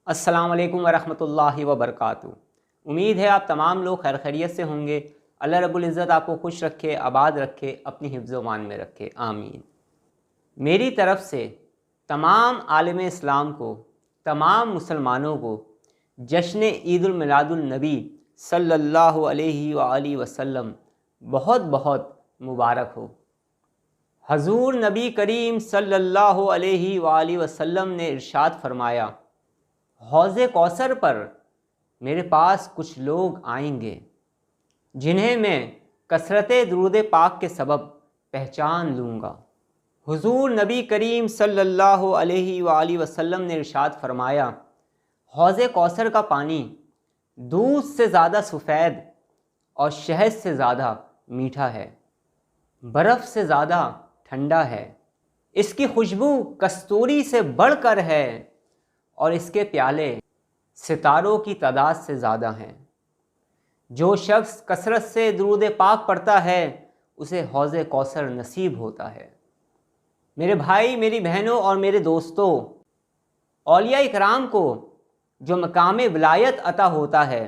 अस्सलाम वालेकुम वरहमतुल्लाहि वबरकातुह। उम्मीद है आप तमाम लोग खैर खैरियत से होंगे। अल्लाह रब्बुल इज़्ज़त आपको खुश रखे, आबाद रखे, अपनी हिफ्ज़ व मान में रखे, आमीन। मेरी तरफ़ से तमाम आलम इस्लाम को, तमाम मुसलमानों को जश्न ईद उल मिलादुन नबी सल्लल्लाहु अलैहि व आलिहि वसल्लम बहुत बहुत मुबारक हो। हजूर नबी करीम सल्लल्लाहु अलैहि व आलिहि वसल्लम ने इरशाद फरमाया, हौज़े कौसर पर मेरे पास कुछ लोग आएंगे जिन्हें मैं कसरत दुरूद पाक के सबब पहचान लूँगा। हुजूर नबी करीम सल्लल्लाहु अलैहि व आलिहि वसल्लम ने इरशाद फरमाया, हौज़े कौसर का पानी दूध से ज़्यादा सफ़ेद और शहद से ज़्यादा मीठा है, बर्फ़ से ज़्यादा ठंडा है, इसकी खुशबू कस्तूरी से बढ़कर है और इसके प्याले सितारों की तादाद से ज़्यादा हैं। जो शख्स कसरत से दुरूद पाक पढ़ता है उसे हौज़े कौसर नसीब होता है। मेरे भाई, मेरी बहनों और मेरे दोस्तों, औलिया इकराम को जो मकाम विलायत अता होता है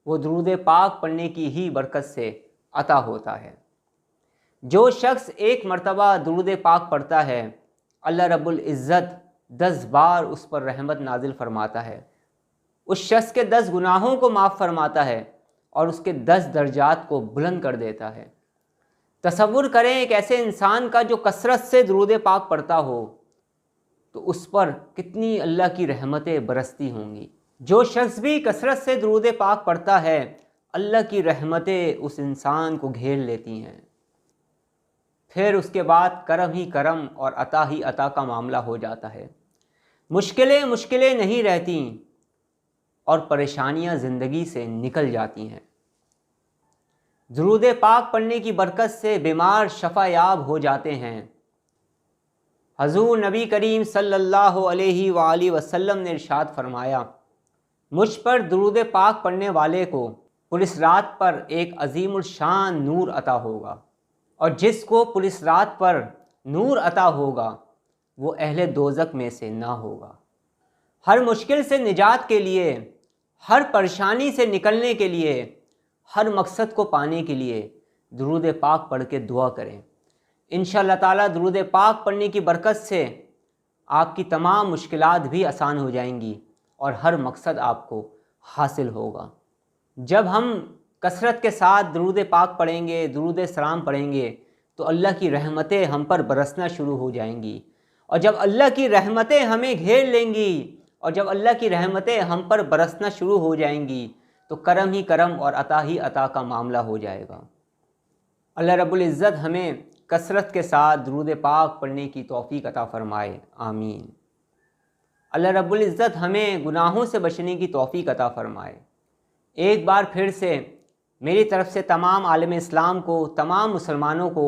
वो दुरूद पाक पढ़ने की ही बरकत से अता होता है। जो शख्स एक मरतबा दुरूद पाक पढ़ता है, अल्लाह रब्बुल इज़्ज़त 10 बार उस पर रहमत नाजिल फरमाता है, उस शख्स के 10 गुनाहों को माफ़ फरमाता है और उसके 10 दर्जात को बुलंद कर देता है। तसव्वुर करें एक ऐसे इंसान का जो कसरत से दुरूद पाक पढ़ता हो तो उस पर कितनी अल्लाह की रहमतें बरसती होंगी। जो शख्स भी कसरत से दुरूद पाक पढ़ता है, अल्लाह की रहमतें उस इंसान को घेर लेती हैं। फिर उसके बाद करम ही करम और अता ही अता का मामला हो जाता है। मुश्किलें नहीं रहती और परेशानियां ज़िंदगी से निकल जाती हैं। दुरूद पाक पढ़ने की बरकत से बीमार शफायाब हो जाते हैं। हजूर नबी करीम सल्लल्लाहु अलैहि व आलिहि वसल्लम ने इरशाद फरमाया, मुझ पर दुरूद पाक पढ़ने वाले को पुलिस रात पर एक अजीमुल शान नूर अता होगा, और जिसको पुलिस रात पर नूर अता होगा वो अहले दोज़ख में से ना होगा। हर मुश्किल से निजात के लिए, हर परेशानी से निकलने के लिए, हर मकसद को पाने के लिए दुरूद पाक पढ़ के दुआ करें। इंशाअल्लाह ताला दुरूद पाक पढ़ने की बरकत से आपकी तमाम मुश्किलात भी आसान हो जाएंगी और हर मकसद आपको हासिल होगा। जब हम कसरत के साथ दुरूद पाक पढ़ेंगे, दुरूद सलाम पढ़ेंगे तो अल्लाह की रहमतें हम पर बरसना शुरू हो जाएंगी, और जब अल्लाह की रहमतें हमें घेर लेंगी और जब अल्लाह की रहमतें हम पर बरसना शुरू हो जाएंगी तो करम ही करम और अता ही अता का मामला हो जाएगा। अल्लाह रब्बुल इज़्ज़त हमें कसरत के साथ दुरूद पाक पढ़ने की तौफ़ीक़ अता फ़रमाए, आमीन। अल्लाह रब्बुल इज़्ज़त हमें गुनाहों से बचने की तौफ़ीक़ अता फ़रमाए। एक बार फिर से मेरी तरफ़ से तमाम आलम इस्लाम को, तमाम मुसलमानों को,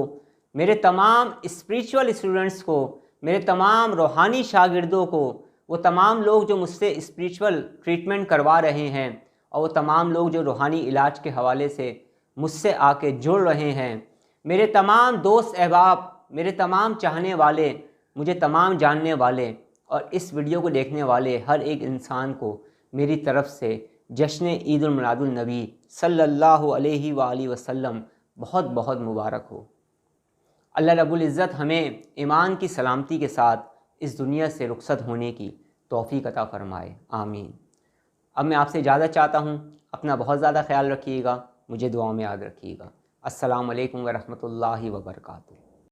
मेरे तमाम स्पिरिचुअल स्टूडेंट्स को, मेरे तमाम रूहानी शागिर्दों को, वो तमाम लोग जो मुझसे स्पिरिचुअल ट्रीटमेंट करवा रहे हैं और वो तमाम लोग जो रूहानी इलाज के हवाले से मुझसे आके जुड़ रहे हैं, मेरे तमाम दोस्त अहबाब, मेरे तमाम चाहने वाले, मुझे तमाम जानने वाले और इस वीडियो को देखने वाले हर एक इंसान को मेरी तरफ़ से जश्न ईद उल मिलादुन नबी सल्लल्लाहु अलैहि व आलिहि वसल्लम बहुत बहुत मुबारक हो। अल्लाह रब्बुल इज़्ज़त हमें ईमान की सलामती के साथ इस दुनिया से रुखसत होने की तौफ़ीक़ अता फ़रमाए, आमीन। अब मैं आपसे इजाज़त चाहता हूँ। अपना बहुत ज़्यादा ख्याल रखिएगा, मुझे दुआओं में याद रखिएगा। अस्सलामु अलैकुम व रहमतुल्लाहि व बरकातुहू।